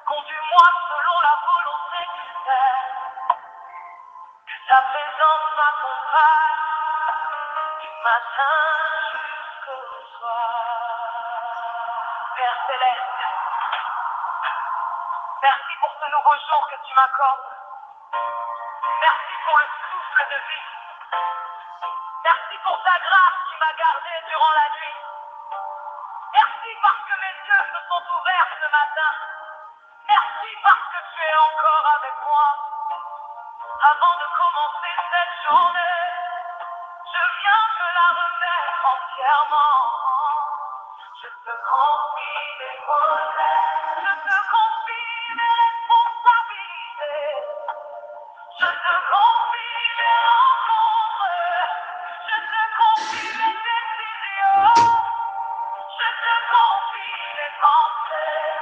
Conduis-moi selon la volonté du Père. Que ta présence m'accompagne du matin jusqu'au soir. Père céleste, merci pour ce nouveau jour que tu m'accordes. Merci pour le souffle de vie. Merci pour ta grâce qui m'a gardé durant la nuit. Merci parce que mes yeux se sont ouverts ce matin. Merci parce que tu es encore avec moi. Avant de commencer cette journée, je viens te la remettre entièrement. Je te confie mes projets, je te confie mes responsabilités, je te confie mes rencontres, je te confie mes décisions, je te confie mes pensées.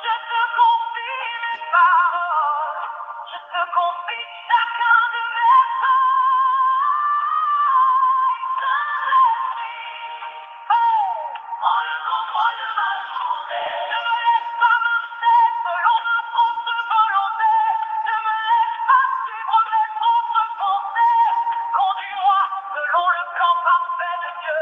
Je te confie mes paroles, je te confie chacun de mes pas. Saint-Esprit, prends le contrôle de ma journée. Ne me laisse pas marcher selon ma propre volonté. Ne me laisse pas suivre mes propres pensées. Conduis-moi selon le plan parfait de Dieu.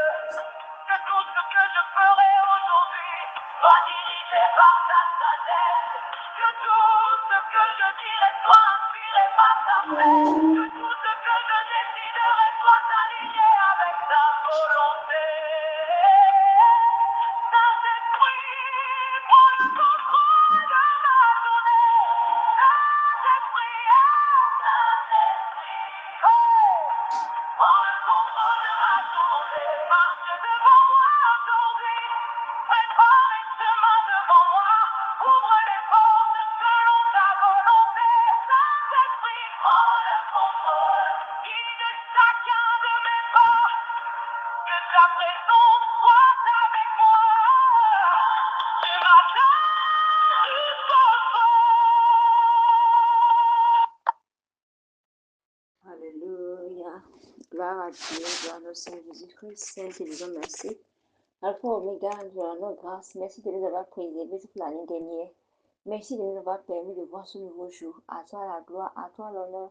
Que tout ce que je ferai aujourd'hui soit dirigé par ta sagesse. Que tout ce que je dirai soit inspiré par ta paix. Que tout ce que je déciderai soit aligné avec ta volonté. Saint-Esprit, prends le contrôle de ma journée. Saint-Esprit, Saint-Esprit, prends le contrôle de ma journée. Marche devant moi aujourd'hui. Prépare les chemins devant moi. Ouvre les portes selon ta volonté. Saint-Esprit, prends le contrôle. Guide chacun de mes pas. Que ta présence soit avec moi. Du matin jusqu'au soir. Alléluia. Gloire à Dieu, gloire à notre Seigneur Jésus-Christ, Saint et disons merci. Alpha Omega, nous rendons grâce. Merci de nous avoir préservés toute l'année dernière. Merci de nous avoir permis de voir ce nouveau jour. À toi la gloire, à toi l'honneur,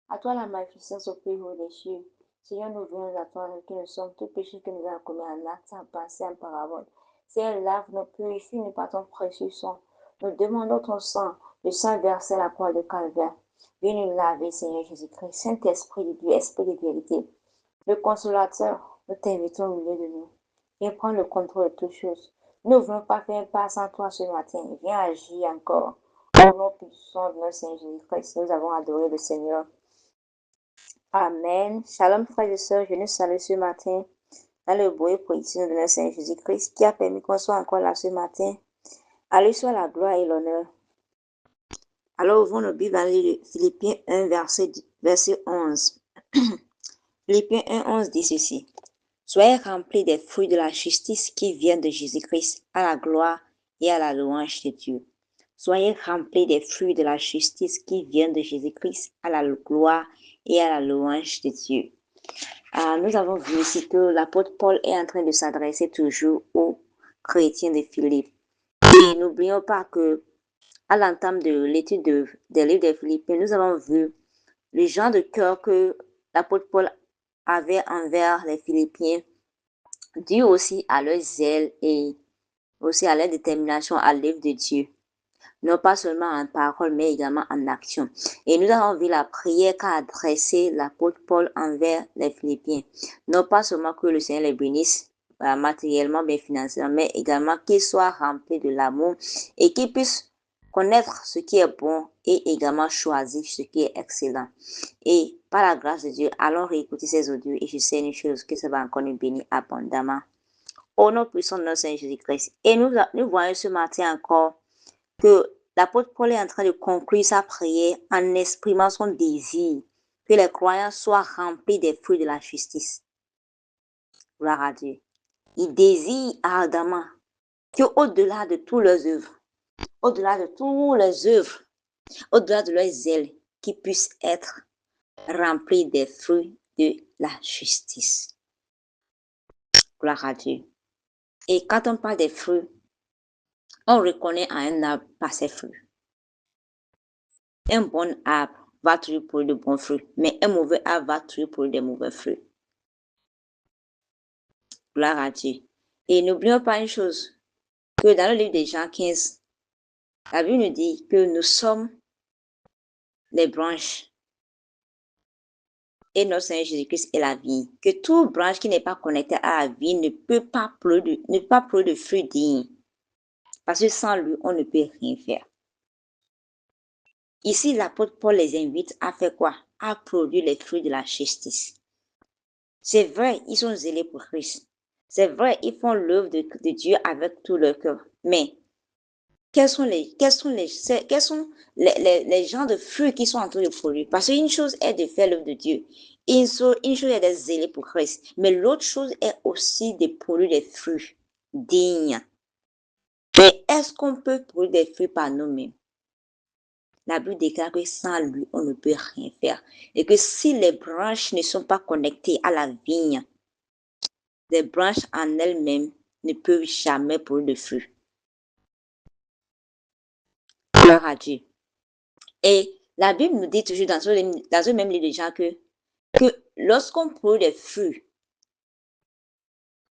à toi la magnificence au plus haut des cieux. Seigneur, nous venons à toi que nous sommes tous péchés que nous avons commis en acte, en pensée, en parabole. Seigneur, lave-nous, purifie-nous par ton précieux sang. Nous demandons ton sang, le sang versé à la croix de Calvaire. Viens nous laver, Seigneur Jésus-Christ. Saint-Esprit de Dieu, Esprit de vérité, le consolateur, nous t'invitons au milieu de nous. Viens prendre le contrôle de toutes choses. Nous ne voulons pas faire un pas sans toi ce matin. Viens agir encore. Au nom puissant de notre Seigneur Jésus-Christ, nous avons adoré le Seigneur. Amen. Shalom, frères et sœurs. Je nous salue ce matin dans le beau et précieux de notre Seigneur Jésus-Christ qui a permis qu'on soit encore là ce matin. À lui soit la gloire et l'honneur. Alors, ouvrons nos Bibles dans Philippiens 1, verset 11. Philippiens 1, 11 dit ceci. Soyez remplis des fruits de la justice qui viennent de Jésus-Christ à la gloire et à la louange de Dieu. Soyez remplis des fruits de la justice qui viennent de Jésus-Christ à la gloire et à la louange de Dieu. Nous avons vu ici que l'apôtre Paul est en train de s'adresser toujours aux chrétiens de Philippe. Et n'oublions pas que à l'entame de l'étude des livres des Philippiens, nous avons vu le genre de cœur que l'apôtre Paul avait envers les Philippiens, dû aussi à leur zèle et aussi à leur détermination à l'œuvre de Dieu. Non pas seulement en parole, mais également en action. Et nous avons vu la prière qu'a adressée l'apôtre Paul envers les Philippiens. Non pas seulement que le Seigneur les bénisse matériellement, mais financièrement, mais également qu'ils soient remplis de l'amour et qu'ils puissent connaître ce qui est bon et également choisir ce qui est excellent. Et par la grâce de Dieu, allons réécouter ces audios et je sais une chose, que ça va encore nous bénir abondamment. Au nom puissant de notre Seigneur Jésus-Christ. Et nous voyons ce matin encore que l'apôtre Paul est en train de conclure sa prière en exprimant son désir que les croyants soient remplis des fruits de la justice. Gloire à Dieu. Il désire ardemment que au-delà de toutes leurs œuvres, au-delà de toutes les œuvres, au-delà de leurs zèles, qu'ils puissent être remplis des fruits de la justice. Gloire à Dieu. Et quand on parle des fruits, On reconnaît un arbre par ses fruits. Un bon arbre va toujours produire de bons fruits, mais un mauvais arbre va toujours produire des mauvais fruits. Gloire à Dieu. Et n'oublions pas une chose, que dans le livre de Jean 15, la Bible nous dit que nous sommes les branches et notre Seigneur Jésus-Christ est la vie. Que toute branche qui n'est pas connectée à la vie ne peut pas produire de fruits dignes. Parce que sans lui, on ne peut rien faire. Ici, l'apôtre Paul les invite à faire quoi? À produire les fruits de la justice. C'est vrai, ils sont zélés pour Christ. C'est vrai, ils font l'œuvre de Dieu avec tout leur cœur. Mais quels sont les genres de fruits qui sont en train de produire? Parce qu'une chose est de faire l'œuvre de Dieu. Une chose est d'être zélé pour Christ. Mais l'autre chose est aussi de produire des fruits dignes. Mais est-ce qu'on peut produire des fruits par nous-mêmes? La Bible déclare que sans lui, on ne peut rien faire. Et que si les branches ne sont pas connectées à la vigne, les branches en elles-mêmes ne peuvent jamais produire de fruits. Gloire à Dieu. Et la Bible nous dit toujours dans ce même livre de Jean que lorsqu'on produit des fruits,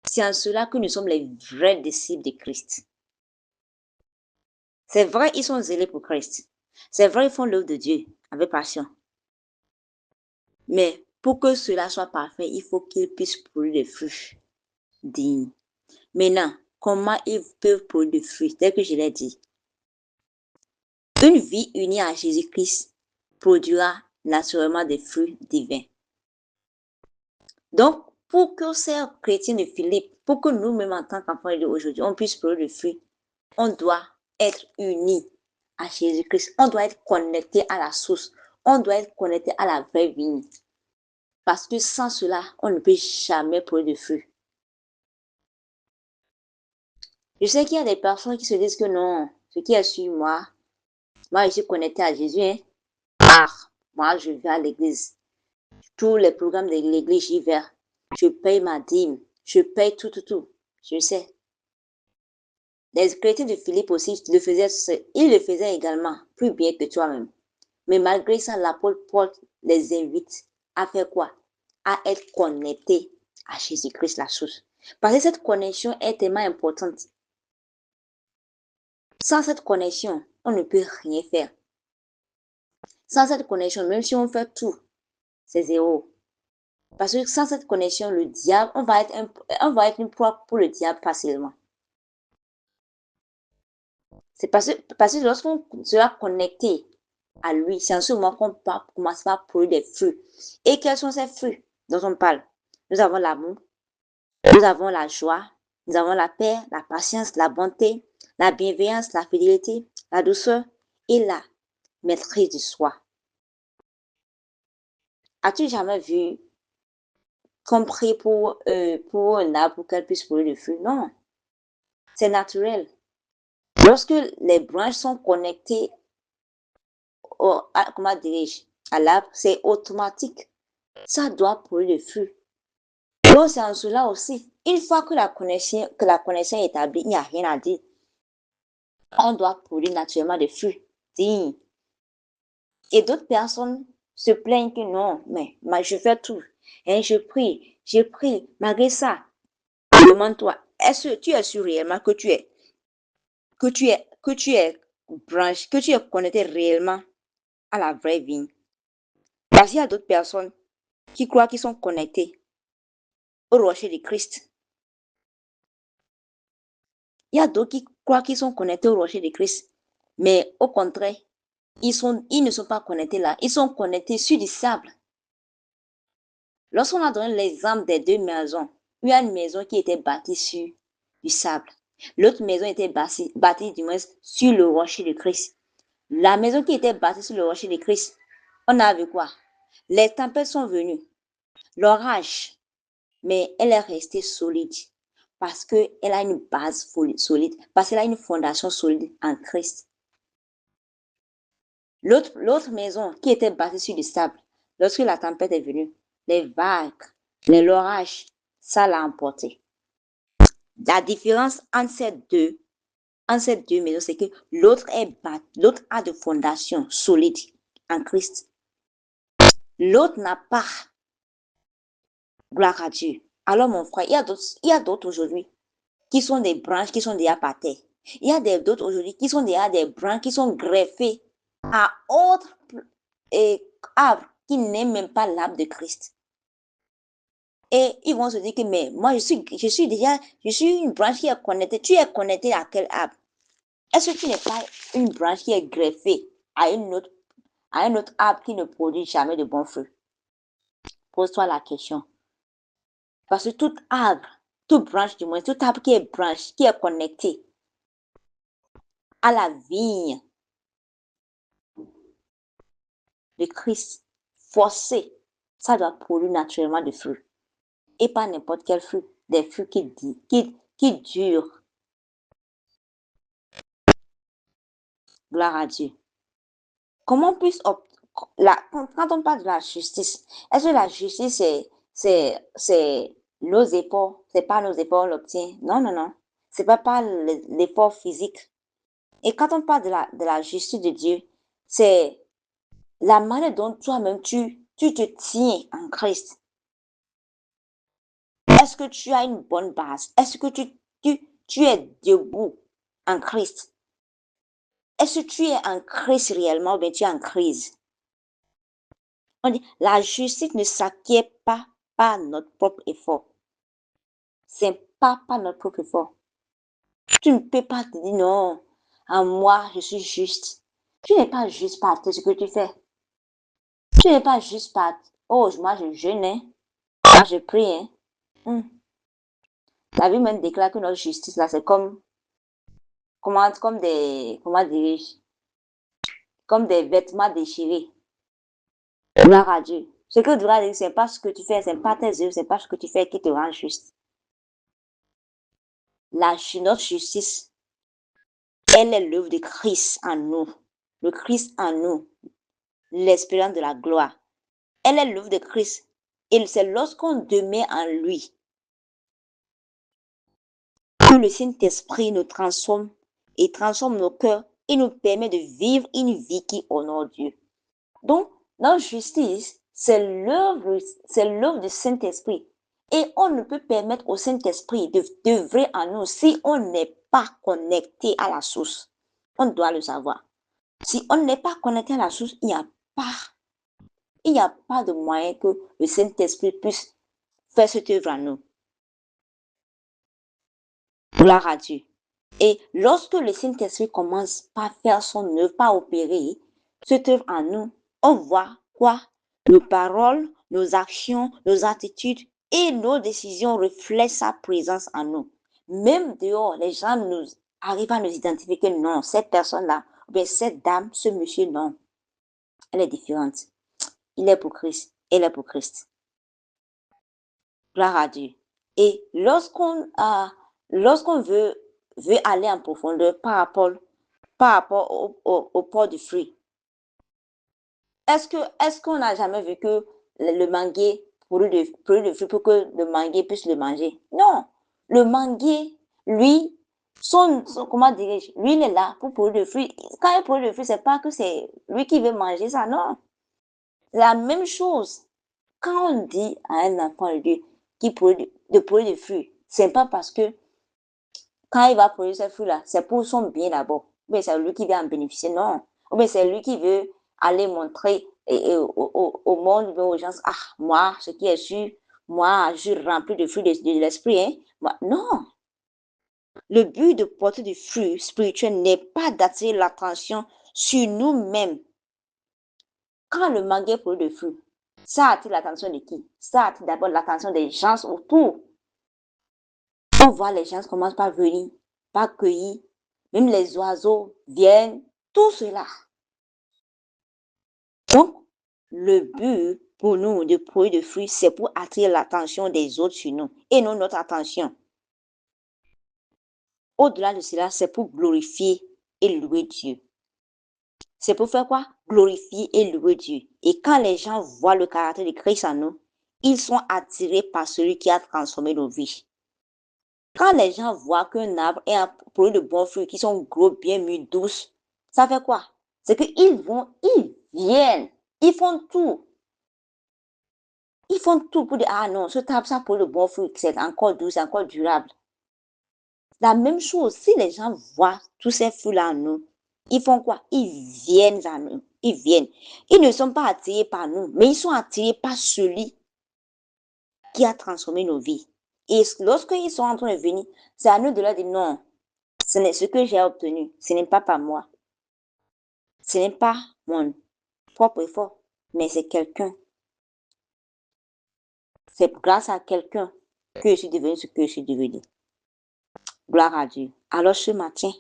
c'est en cela que nous sommes les vrais disciples de Christ. C'est vrai, ils sont zélés pour Christ. C'est vrai, ils font l'œuvre de Dieu avec passion. Mais pour que cela soit parfait, il faut qu'ils puissent produire des fruits dignes. Maintenant, comment ils peuvent produire des fruits? Tel que je l'ai dit. Une vie unie à Jésus-Christ produira naturellement des fruits divins. Donc, pour que ces chrétiens de Philippe, pour que nous-mêmes en tant qu'enfants de Dieu aujourd'hui, on puisse produire des fruits, on doit être unis à Jésus-Christ. On doit être connecté à la source. On doit être connecté à la vraie vigne. Parce que sans cela, on ne peut jamais produire de fruits. Je sais qu'il y a des personnes qui se disent que non, ce qui est sur moi, je suis connecté à Jésus. Hein? Moi, je vais à l'église. Tous les programmes de l'église, j'y vais. Je paye ma dîme. Je paye tout. Je sais. Les chrétiens de Philippe aussi le faisaient, ils le faisaient également, plus bien que toi-même. Mais malgré ça, l'apôtre Paul les invite à faire quoi? À être connectés à Jésus-Christ, la source. Parce que cette connexion est tellement importante. Sans cette connexion, on ne peut rien faire. Sans cette connexion, même si on fait tout, c'est zéro. Parce que sans cette connexion, le diable, on va être une proie pour le diable facilement. C'est parce que lorsqu'on sera connecté à lui, c'est en ce moment qu'on commencera à produire des fruits. Et quels sont ces fruits dont on parle? Nous avons l'amour, nous avons la joie, nous avons la paix, la patience, la bonté, la bienveillance, la fidélité, la douceur et la maîtrise du soi. As-tu jamais vu qu'on prie pour un arbre pour qu'elle puisse produire du fruit? Non, c'est naturel. Lorsque les branches sont connectées à l'arbre, c'est automatique. Ça doit produire des fruits. Donc, c'est en cela aussi. Une fois que la connexion est établie, il n'y a rien à dire. On doit produire naturellement des fruits dignes. Et d'autres personnes se plaignent que non, mais je fais tout. Et je prie. Malgré ça, demande-toi, est-ce que tu es sûr réellement que tu es branché, que tu es connecté réellement à la vraie vie? Parce qu'il y a d'autres personnes qui croient qu'ils sont connectés au rocher de Christ. Il y a d'autres qui croient qu'ils sont connectés au rocher de Christ. Mais au contraire, ils ne sont pas connectés là. Ils sont connectés sur du sable. Lorsqu'on a donné l'exemple des deux maisons, il y a une maison qui était bâtie sur du sable. L'autre maison était bâtie du moins sur le rocher de Christ. La maison qui était bâtie sur le rocher de Christ, on a vu quoi? Les tempêtes sont venues, l'orage, mais elle est restée solide parce qu'elle a une base solide, parce qu'elle a une fondation solide en Christ. L'autre maison qui était bâtie sur du sable, lorsque la tempête est venue, les vagues, l'orage, ça l'a emporté. La différence entre ces deux, en ces deux maisons, c'est que l'autre a de fondation solide en Christ. L'autre n'a pas. Gloire à Dieu. Alors, mon frère, il y a d'autres aujourd'hui qui sont des branches qui sont déjà par terre. Il y a d'autres aujourd'hui qui sont déjà des branches qui sont greffées à autres arbres qui n'aiment même pas l'arbre de Christ. Et ils vont se dire que, mais moi, je suis une branche qui est connectée. Tu es connecté à quel arbre? Est-ce que tu n'es pas une branche qui est greffée à un autre arbre qui ne produit jamais de bons fruits? Pose-toi la question. Parce que tout arbre, toute branche du moins, tout arbre qui est connecté à la vigne de Christ, forcé, ça doit produire naturellement des fruits. Et pas n'importe quel fruit, des fruits qui durent. Gloire à Dieu. Comment quand on parle de la justice, est-ce que la justice, c'est nos efforts, c'est pas nos efforts on l'obtient? Non, non, non. C'est pas l'effort physique. Et quand on parle de la justice de Dieu, c'est la manière dont toi-même tu te tiens en Christ. Est-ce que tu as une bonne base? Est-ce que tu es debout en Christ? Est-ce que tu es en Christ réellement ou bien tu es en crise? On dit, la justice ne s'acquiert pas par notre propre effort. C'est pas par notre propre effort. Tu ne peux pas te dire non, en moi, je suis juste. Tu n'es pas juste par ce que tu fais. Tu n'es pas juste par, oh, moi je jeûne, hein. Moi je prie. Hein. La Bible même déclare que notre justice, là, c'est comme des vêtements déchirés. Gloire à Dieu. Ce que Dieu dire, c'est pas ce que tu fais, c'est pas tes œuvres, c'est pas ce que tu fais qui te rend juste. Notre justice, elle est l'œuvre de Christ en nous. Le Christ en nous. L'espérance de la gloire. Elle est l'œuvre de Christ. Et c'est lorsqu'on demeure en lui que le Saint-Esprit nous transforme et transforme nos cœurs et nous permet de vivre une vie qui honore Dieu. Donc, notre justice, c'est l'œuvre du Saint-Esprit. Et on ne peut permettre au Saint-Esprit d'œuvrer en nous si on n'est pas connecté à la source. On doit le savoir. Si on n'est pas connecté à la source, il n'y a pas de moyen que le Saint-Esprit puisse faire cette œuvre en nous. Gloire à Dieu. Et lorsque le Saint-Esprit commence par faire son œuvre, par opérer cette œuvre en nous, on voit quoi? Nos paroles, nos actions, nos attitudes et nos décisions reflètent sa présence en nous. Même dehors, les gens arrivent à nous identifier que non, cette personne-là, ou bien cette dame, ce monsieur, non. Elle est différente. Il est pour Christ. Elle est pour Christ. Gloire à Dieu. Et lorsqu'on veut aller en profondeur par rapport au port du fruit, est-ce qu'on n'a jamais vu que le manguier produit de fruits pour que le manguier puisse le manger? Non. Le manguier, lui, comment dirais-je, lui, il est là pour produire de fruits. Quand il produit de fruits, c'est pas que c'est lui qui veut manger ça, non. C'est la même chose. Quand on dit à un enfant de Dieu qui produit de fruits, c'est pas parce que quand il va produire ces fruits-là, c'est pour son bien d'abord. Ou bien c'est lui qui va en bénéficier, non. Ou bien c'est lui qui veut aller montrer au monde, aux gens, ah, moi, ce qui est sûr, moi, je suis rempli de fruits de l'esprit, hein. Moi, non. Le but de porter du fruit spirituel n'est pas d'attirer l'attention sur nous-mêmes. Quand le manguier produit du fruit, ça attire l'attention de qui? Ça attire d'abord l'attention des gens autour. On voit les gens commencent par venir, par cueillir, même les oiseaux viennent, tout cela. Donc, le but pour nous de produire de fruits, c'est pour attirer l'attention des autres sur nous et non notre attention. Au-delà de cela, c'est pour glorifier et louer Dieu. C'est pour faire quoi? Glorifier et louer Dieu. Et quand les gens voient le caractère de Christ en nous, ils sont attirés par celui qui a transformé nos vies. Quand les gens voient qu'un arbre est un produit de bons fruits qui sont gros, bien mûrs, douces, ça fait quoi? C'est qu'ils viennent, ils font tout. Ils font tout pour dire, ah non, ce arbre, ça produit de bons fruits, c'est encore doux, c'est encore durable. La même chose, si les gens voient tous ces fruits-là en nous, ils font quoi? Ils viennent à nous. Ils viennent. Ils ne sont pas attirés par nous, mais ils sont attirés par celui qui a transformé nos vies. Et lorsqu'ils sont en train de venir, c'est à nous de leur dire non, ce que j'ai obtenu, ce n'est pas par moi. Ce n'est pas mon propre effort, mais c'est quelqu'un. C'est grâce à quelqu'un que je suis devenu ce que je suis devenu. Gloire à Dieu. Alors ce matin,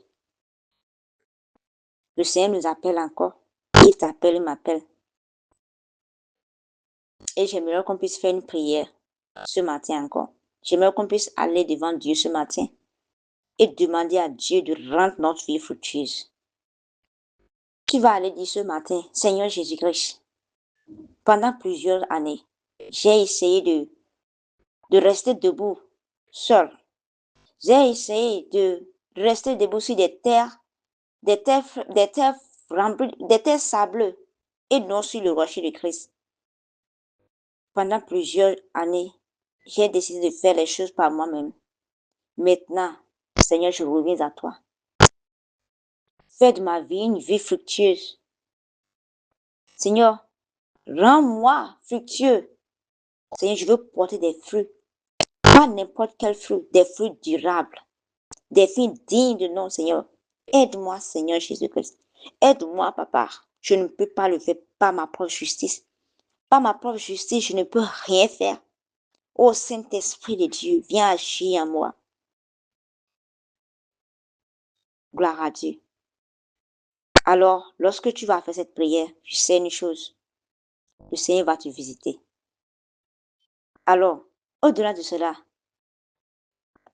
le Seigneur nous appelle encore. Il t'appelle, il m'appelle. Et j'aimerais qu'on puisse faire une prière ce matin encore. J'aimerais qu'on puisse aller devant Dieu ce matin et demander à Dieu de rendre notre vie fructueuse. Tu vas aller dire ce matin, Seigneur Jésus-Christ, pendant plusieurs années, j'ai essayé de rester debout, seul. J'ai essayé de rester debout sur des terres remplies, des terres sableuses et non sur le rocher de Christ. Pendant plusieurs années, j'ai décidé de faire les choses par moi-même. Maintenant, Seigneur, je reviens à toi. Fais de ma vie une vie fructueuse. Seigneur, rends-moi fructueux. Seigneur, je veux porter des fruits. Pas n'importe quel fruit, des fruits durables. Des fruits dignes de nom, Seigneur. Aide-moi, Seigneur Jésus-Christ. Aide-moi, Papa. Je ne peux pas le faire par ma propre justice. Par ma propre justice, je ne peux rien faire. Ô Saint-Esprit de Dieu, viens agir en moi. Gloire à Dieu. Alors, lorsque tu vas faire cette prière, je sais une chose. Le Seigneur va te visiter. Alors, au-delà de cela,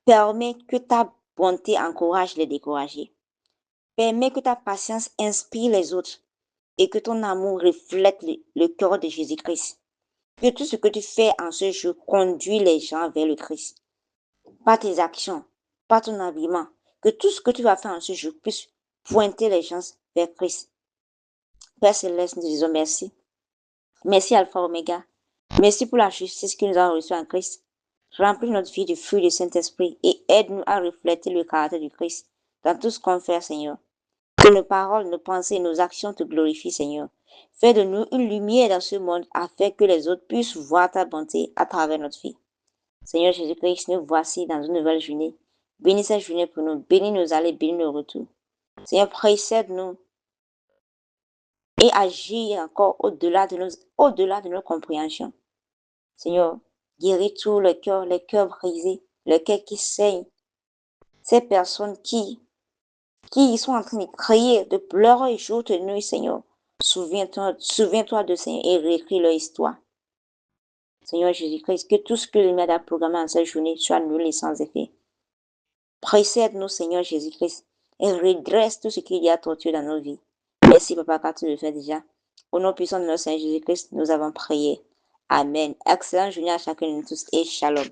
permets que ta bonté encourage les découragés. Permets que ta patience inspire les autres et que ton amour reflète le cœur de Jésus-Christ. Que tout ce que tu fais en ce jour conduit les gens vers le Christ. Pas tes actions, pas ton habillement. Que tout ce que tu vas faire en ce jour puisse pointer les gens vers Christ. Père Céleste, nous disons merci. Merci Alpha Oméga. Merci pour la justice que nous avons reçue en Christ. Remplis notre vie du fruit du Saint-Esprit et aide-nous à refléter le caractère du Christ dans tout ce qu'on fait, Seigneur. Que nos paroles, nos pensées, nos actions te glorifient, Seigneur. Fais de nous une lumière dans ce monde afin que les autres puissent voir ta bonté à travers notre vie. Seigneur Jésus-Christ, nous voici dans une nouvelle journée. Bénis cette journée pour nous. Bénis nos allées, bénis nos retours. Seigneur, précède-nous et agis encore au-delà de nos compréhensions. Seigneur, guéris tout le cœur, les cœurs brisés, le cœur qui saigne. Ces personnes qui sont en train de crier, de pleurer jour et nuit, Seigneur. Souviens-toi de Seigneur et réécris leur histoire. Seigneur Jésus-Christ, que tout ce que l'ennemi a programmé en cette journée soit nul et sans effet. Précède-nous, Seigneur Jésus-Christ, et redresse tout ce qu'il y a torturé dans nos vies. Merci, Papa, car tu le fais déjà. Au nom puissant de notre Seigneur Jésus-Christ, nous avons prié. Amen. Excellente journée à chacun de nous tous et shalom.